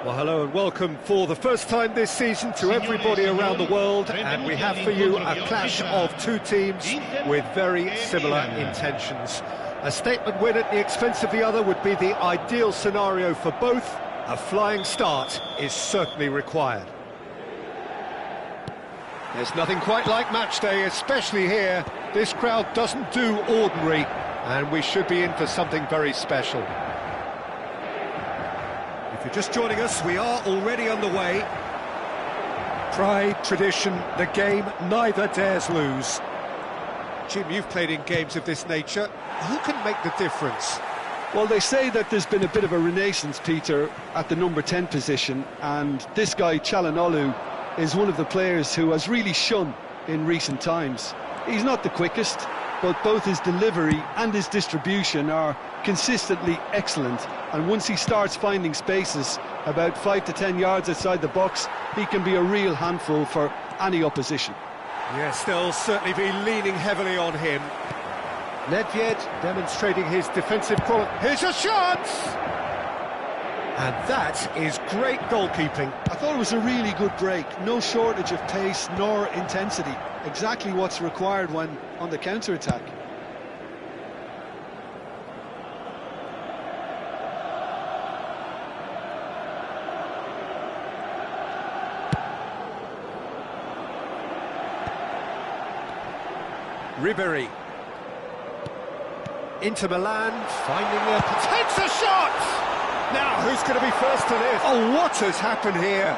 Well, hello and welcome for the first time this season to everybody around the world, and we have for you a clash of two teams with very similar intentions. A statement win at the expense of the other would be the ideal scenario for both. A flying start is certainly required. There's nothing quite like match day, especially here. This crowd doesn't do ordinary, and we should be in for something very special. If you're just joining us, we are already underway. Pride, tradition, the game neither dares lose. Jim, you've played in games of this nature. Who can make the difference? Well, they say that there's been a bit of a renaissance, Peter, at the number 10 position, and this guy, Calhanoglu, is one of the players who has really shone in recent times. He's not the quickest, but both his delivery and his distribution are consistently excellent, and once he starts finding spaces about 5 to 10 yards outside the box, he can be a real handful for any opposition. Yes, they'll certainly be leaning heavily on him. Nedved demonstrating his defensive quality. Here's a shot! And that is great goalkeeping. I thought it was a really good break. No shortage of pace nor intensity. Exactly what's required when on the counter-attack. Ribery. Into Milan, finding a potential shot! Now, who's going to be first to this? Oh, what has happened here?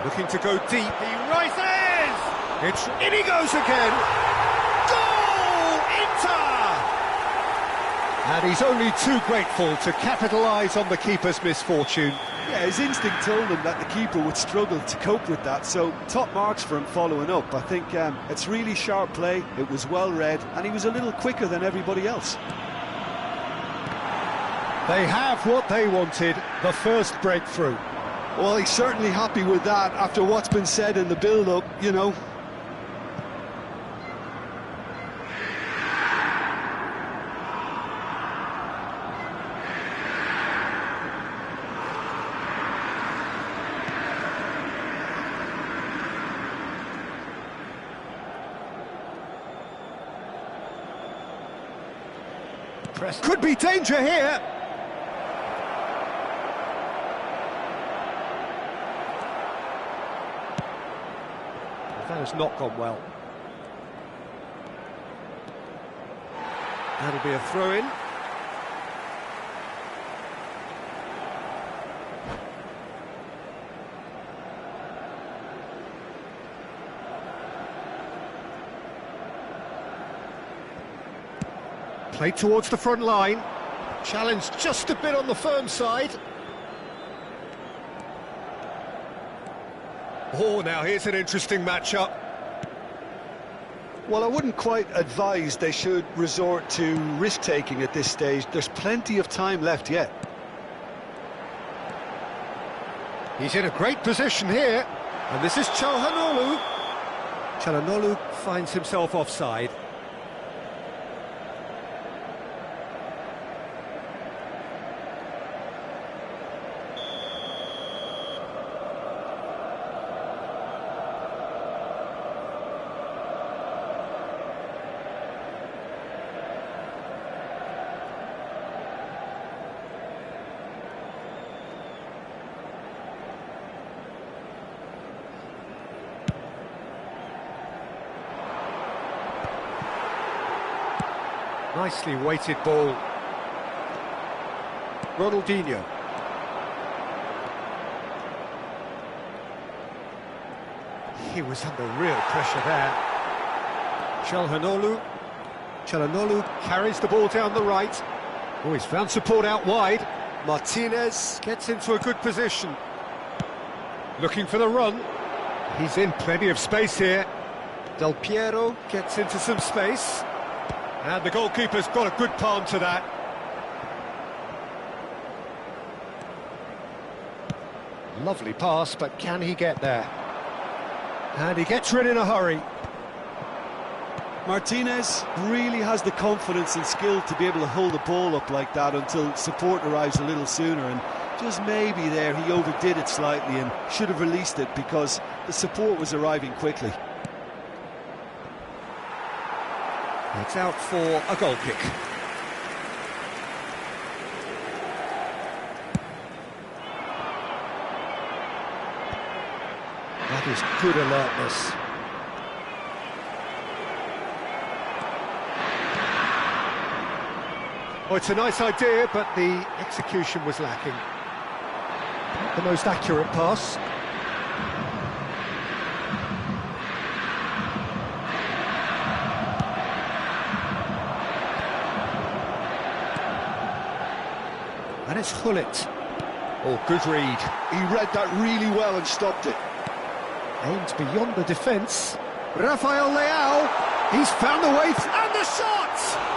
Looking to go deep, he rises! In he goes again! Goal! Inter! And he's only too grateful to capitalise on the keeper's misfortune. Yeah, his instinct told him that the keeper would struggle to cope with that, so top marks for him following up. I think it's really sharp play, it was well read, and he was a little quicker than everybody else. They have what they wanted, the first breakthrough. Well, he's certainly happy with that after what's been said in the build-up, you know. Could be danger here. That has not gone well. That'll be a throw-in. Played towards the front line. Challenged just a bit on the firm side. Oh, now here's an interesting matchup. Well, I wouldn't quite advise they should resort to risk-taking at this stage. There's plenty of time left yet. He's in a great position here. And this is Calhanoglu. Calhanoglu finds himself offside. Nicely weighted ball. Ronaldinho. He was under real pressure there. Calhanoglu. Calhanoglu carries the ball down the right. Oh, he's found support out wide. Martinez gets into a good position. Looking for the run. He's in plenty of space here. Del Piero gets into some space. And the goalkeeper's got a good palm to that. Lovely pass, but can he get there? And he gets rid in a hurry. Martinez really has the confidence and skill to be able to hold the ball up like that until support arrives a little sooner, and just maybe there he overdid it slightly and should have released it because the support was arriving quickly. It's out for a goal kick. That is good alertness. Oh, it's a nice idea, but the execution was lacking. Not the most accurate pass. And it's Hullet. Oh, good read. He read that really well and stopped it. Aimed beyond the defence. Rafael Leao. He's found the way. And the shot!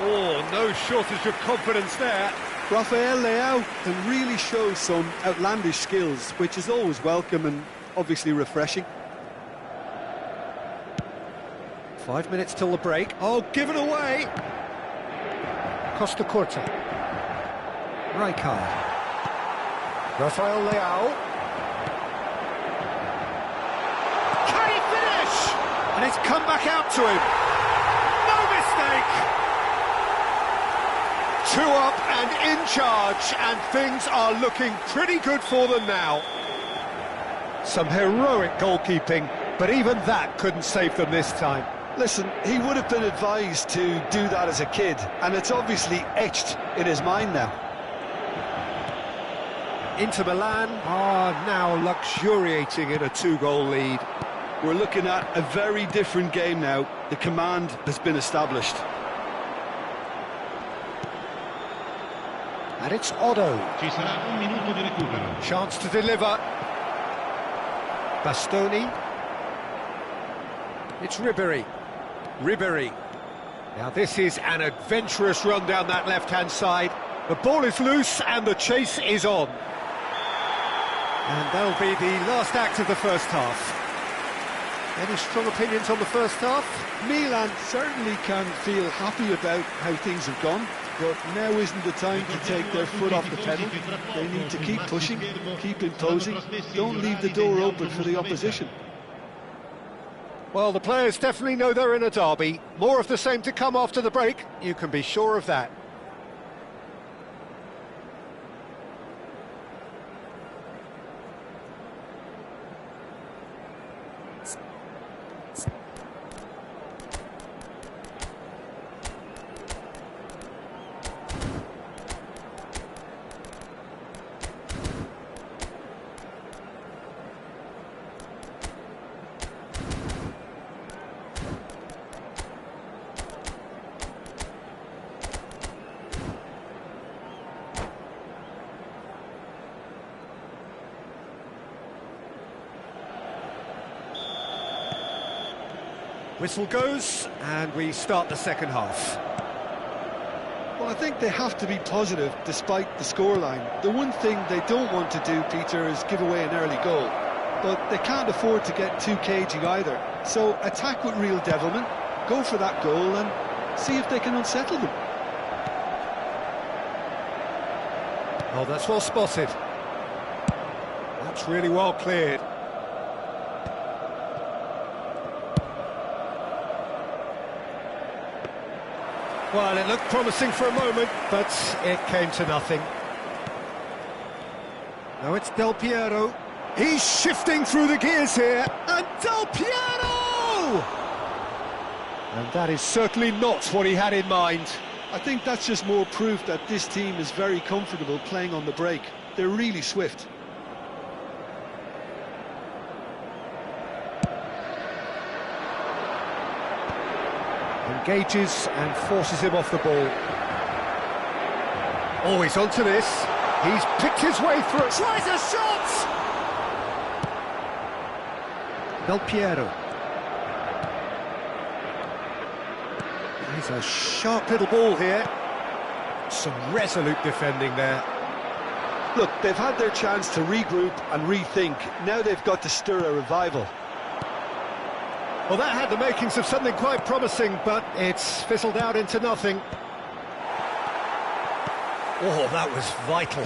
Oh, no shortage of confidence there. Rafael Leao can really show some outlandish skills, which is always welcome and obviously refreshing. 5 minutes till the break. Oh, given away! Costa Curta. Rijkaard. Rafael Leao. Can he finish? And it's come back out to him. No mistake! 2 up and in charge, and things are looking pretty good for them now. Some heroic goalkeeping, but even that couldn't save them this time. Listen, he would have been advised to do that as a kid, and it's obviously etched in his mind now. Inter Milan are now luxuriating in a 2-goal lead. We're looking at a very different game now. The command has been established. And it's Otto. Ci sarà un minuto di recupero. Chance to deliver. Bastoni. It's Ribéry. Ribéry. Now this is an adventurous run down that left-hand side. The ball is loose and the chase is on. And that'll be the last act of the first half. Any strong opinions on the first half? Milan certainly can feel happy about how things have gone, but now isn't the time to take their foot off the pedal. They need to keep pushing, keep imposing, don't leave the door open for the opposition. Well, the players definitely know they're in a derby. More of the same to come after the break, you can be sure of that. Whistle goes, and we start the second half. Well, I think they have to be positive despite the scoreline. The one thing they don't want to do, Peter, is give away an early goal. But they can't afford to get too cagey either. So attack with real devilment, go for that goal and see if they can unsettle them. Oh, that's well spotted. That's really well cleared. Well, it looked promising for a moment, but it came to nothing. Now it's Del Piero. He's shifting through the gears here, and Del Piero! And that is certainly not what he had in mind. I think that's just more proof that this team is very comfortable playing on the break. They're really swift. Engages and forces him off the ball. Oh, he's onto this. He's picked his way through. Tries a shot! Del Piero. He's a sharp little ball here. Some resolute defending there. Look, they've had their chance to regroup and rethink. Now they've got to stir a revival. Well, that had the makings of something quite promising, but it's fizzled out into nothing. Oh, that was vital.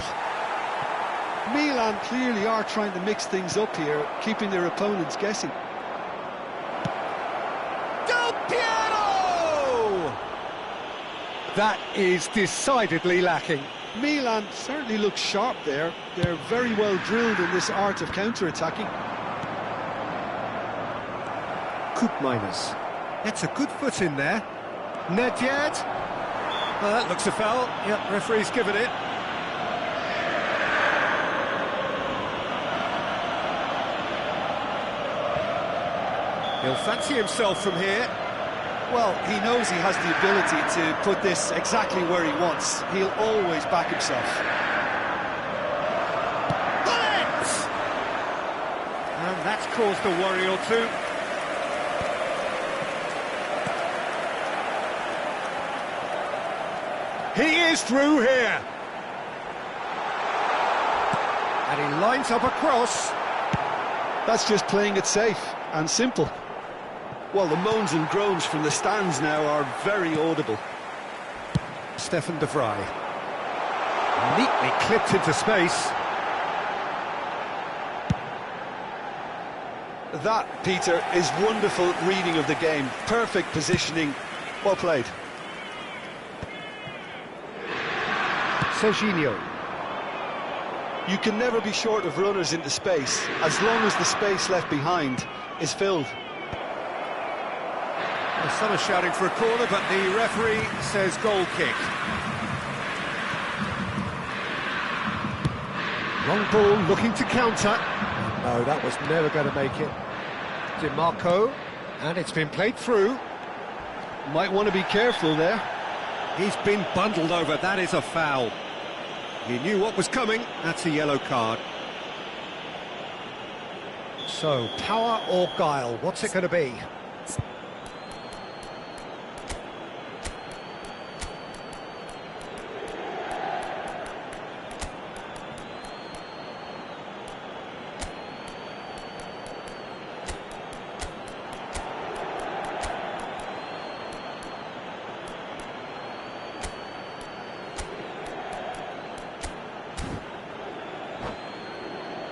Milan clearly are trying to mix things up here, keeping their opponents guessing. Del Piero! That is decidedly lacking. Milan certainly looks sharp there. They're very well drilled in this art of counter-attacking. Miners. That's a good foot in there. Nedved. Well, that looks a foul. Yep, referee's given it. He'll fancy himself from here. Well, he knows he has the ability to put this exactly where he wants. He'll always back himself. Bullet! And that's caused a worry or two. He is through here. And he lines up a cross. That's just playing it safe and simple. Well, the moans and groans from the stands now are very audible. Stefan de Vrij. Neatly clipped into space. That, Peter, is wonderful reading of the game. Perfect positioning. Well played. Serginho. You can never be short of runners into space, as long as the space left behind is filled. Well, some are shouting for a corner, but the referee says goal kick. Long ball looking to counter. No, that was never going to make it. DiMarco, and it's been played through. Might want to be careful there. He's been bundled over, that is a foul. He knew what was coming, that's a yellow card. So, power or guile, what's it going to be?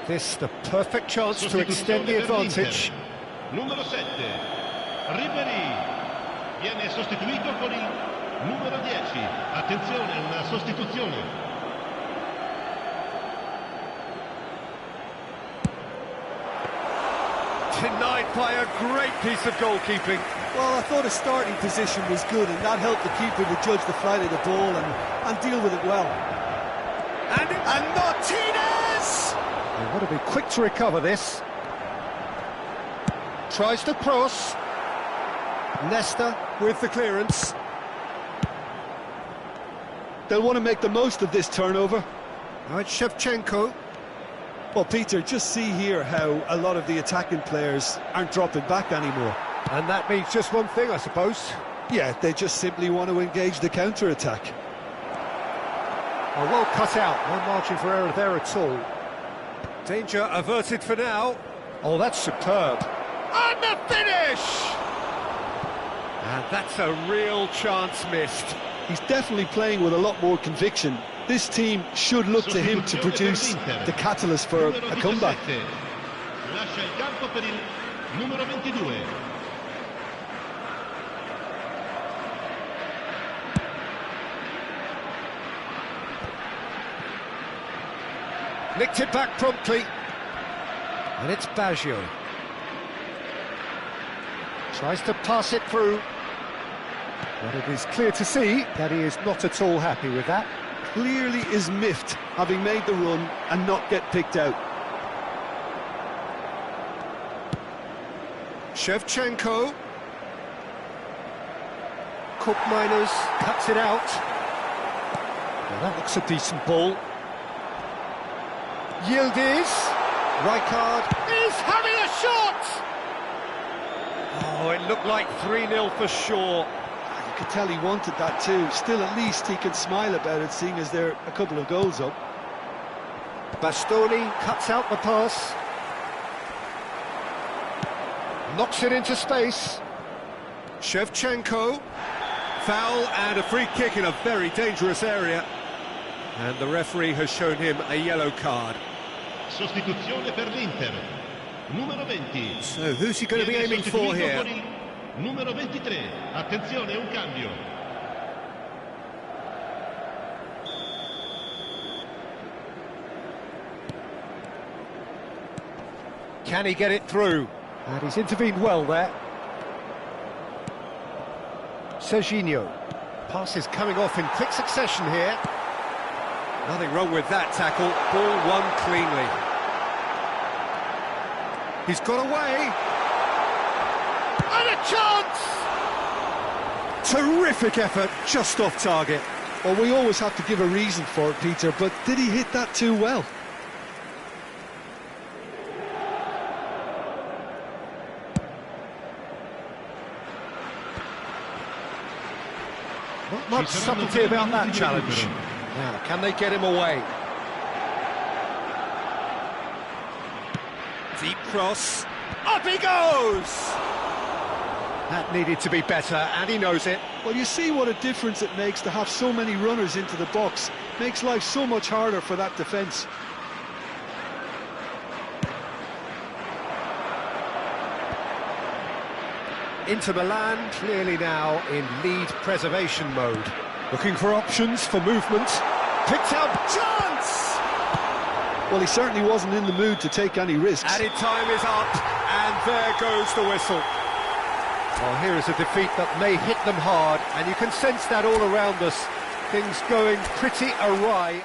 This the perfect chance to extend the advantage. Numero 7, Ribéry viene sostituito con il numero 10. Attenzione, una sostituzione. Denied by a great piece of goalkeeping. Well, I thought his starting position was good, and that helped the keeper to judge the flight of the ball and deal with it well. And Martinez! They want to be quick to recover this. Tries to cross. Nesta with the clearance. They'll want to make the most of this turnover. Now it's Shevchenko. Well, Peter, just see here how a lot of the attacking players aren't dropping back anymore. And that means just one thing, I suppose. Yeah, they just simply want to engage the counter-attack. Oh, well cut out. No margin for error there at all. Danger averted for now. Oh, that's superb. And the finish! And that's a real chance missed. He's definitely playing with a lot more conviction. This team should look to him to produce the catalyst for a comeback. Lascia il campo per il numero 22. Nicked it back promptly. And it's Baggio. Tries to pass it through. But it is clear to see that he is not at all happy with that. Clearly is miffed, having made the run and not get picked out. Shevchenko. Miners cuts it out. Well, that looks a decent ball. Yildiz. Rijkaard is having a shot! Oh, it looked like 3-0 for sure. You could tell he wanted that too. Still, at least he can smile about it, seeing as they're a couple of goals up. Bastoni cuts out the pass. knocks it into space. Shevchenko. Foul and a free kick in a very dangerous area. And the referee has shown him a yellow card. Sostituzione per l'Inter. Numero 20. So who's he going to be aiming for here? Numero 23. Attenzione, un cambio. Can he get it through? And he's intervened well there. Serginho. Passes coming off in quick succession here. Nothing wrong with that tackle. Ball won cleanly. He's got away. And a chance! Terrific effort, just off target. Well, we always have to give a reason for it, Peter, but did he hit that too well? Not much subtlety about that challenge. Now, can they get him away? Deep cross. Up he goes! That needed to be better, and he knows it. Well, you see what a difference it makes to have so many runners into the box. Makes life so much harder for that defence. Inter Milan clearly now in lead preservation mode. Looking for options for movement. Picked out, chance! Well, he certainly wasn't in the mood to take any risks. Added time is up, and there goes the whistle. Well, here is a defeat that may hit them hard, and you can sense that all around us. Things going pretty awry.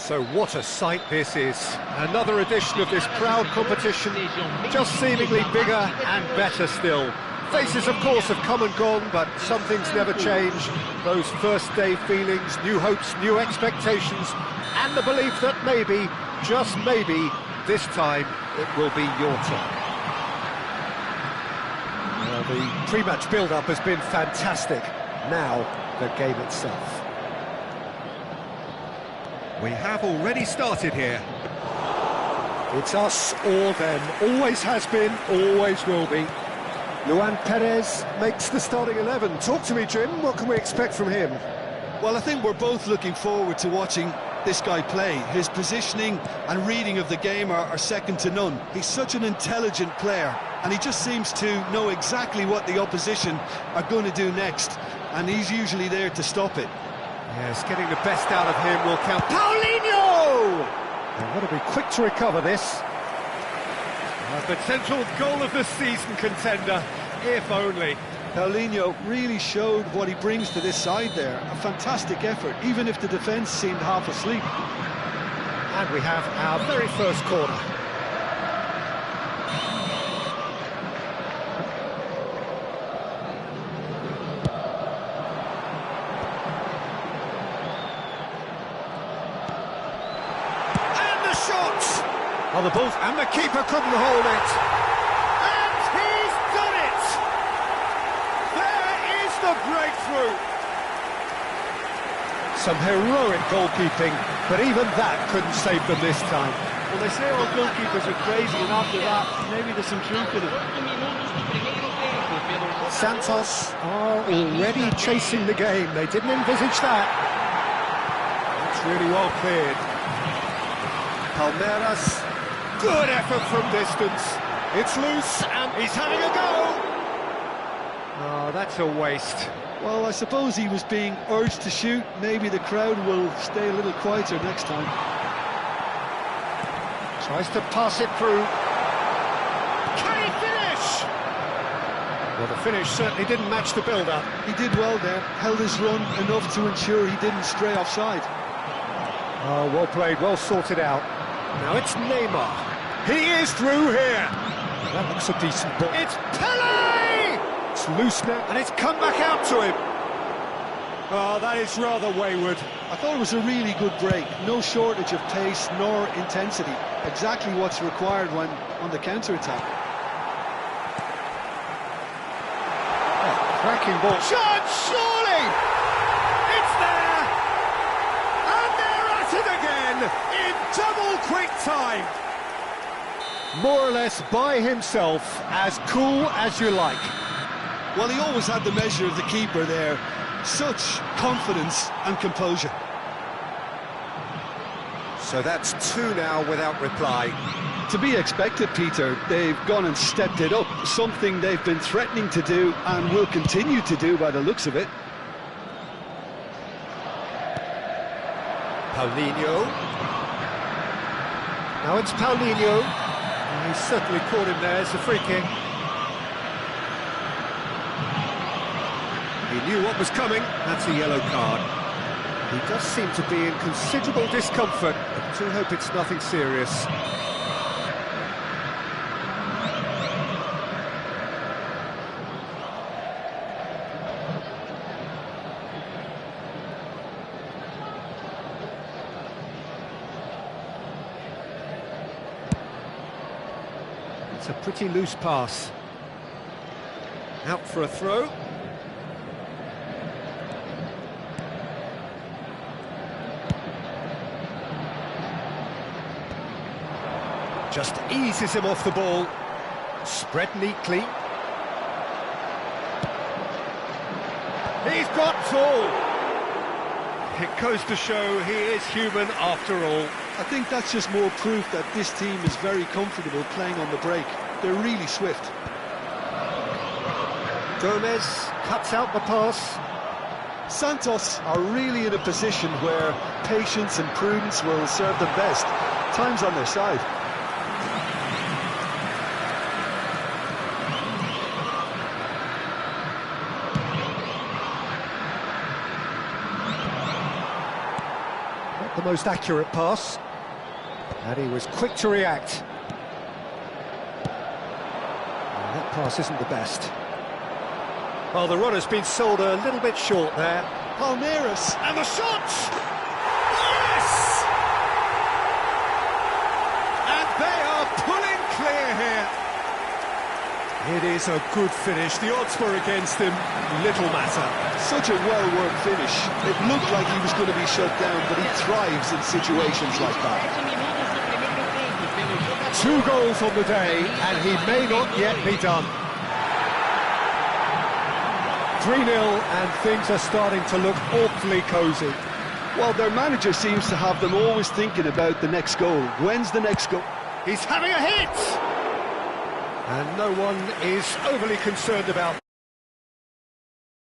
So what a sight this is. Another edition of this proud competition, just seemingly bigger and better still. Faces, of course, have come and gone, but some things never change. Those first-day feelings, new hopes, new expectations, and the belief that maybe, just maybe, this time it will be your turn. Well, the pre-match build-up has been fantastic. Now, the game itself. We have already started here. It's us or them. Always has been, always will be. Luan Perez makes the starting 11. Talk to me, Jim. What can we expect from him? Well, I think we're both looking forward to watching this guy play. His positioning and reading of the game are second to none. He's such an intelligent player, and he just seems to know exactly what the opposition are going to do next, and he's usually there to stop it. Yes, getting the best out of him will count. Paulinho! They've got to be quick to recover this. A potential goal of the season contender, if only. Paulinho really showed what he brings to this side there. A fantastic effort, even if the defence seemed half asleep. And we have our very first corner. Oh, the ball, and the keeper couldn't hold it. And he's done it! There is the breakthrough! Some heroic goalkeeping, but even that couldn't save them this time. Well, they say all goalkeepers are crazy, and after that, maybe there's some truth in it. Santos are already chasing the game. They didn't envisage that. It's really well cleared. Palmeiras. Good effort from distance. It's loose, and he's having a go. Oh, that's a waste. Well, I suppose he was being urged to shoot. Maybe the crowd will stay a little quieter next time. Tries to pass it through. Can he finish? Well, the finish certainly didn't match the build-up. He did well there, held his run enough to ensure he didn't stray offside. Oh, well played, well sorted out. Now it's Neymar. He is through here. That looks a decent ball. It's Pele! It's loose now, and it's come back out to him. Oh, that is rather wayward. I thought it was a really good break. No shortage of pace nor intensity. Exactly what's required when on the counter-attack. Oh, cracking ball. Shot, surely! It's there! And they're at it again in double quick time. More or less by himself, as cool as you like. Well, he always had the measure of the keeper there. Such confidence and composure. So that's two now without reply. To be expected, Peter. They've gone and stepped it up. Something they've been threatening to do and will continue to do by the looks of it. Paulinho. Now it's Paulinho. He certainly caught him there. It's a free kick. He knew what was coming. That's a yellow card. He does seem to be in considerable discomfort. I do hope it's nothing serious. It's a pretty loose pass. Out for a throw. Just eases him off the ball. Spread neatly. He's got tall. It goes to show he is human after all. I think that's just more proof that this team is very comfortable playing on the break. They're really swift. Gomez cuts out the pass. Santos are really in a position where patience and prudence will serve them best. Time's on their side. the most accurate pass. And he was quick to react. That pass isn't the best. Well, the runner's been sold a little bit short there. Palmeiras. And the shot! Yes! And they are pulling clear here. It is a good finish. The odds were against him. Little matter. Such a well-worked finish. It looked like he was going to be shut down, but he thrives in situations like that. 2 goals on the day, and he may not yet be done. 3-0, and things are starting to look awfully cosy. Well, their manager seems to have them always thinking about the next goal. When's the next goal? He's having a hit! And no one is overly concerned about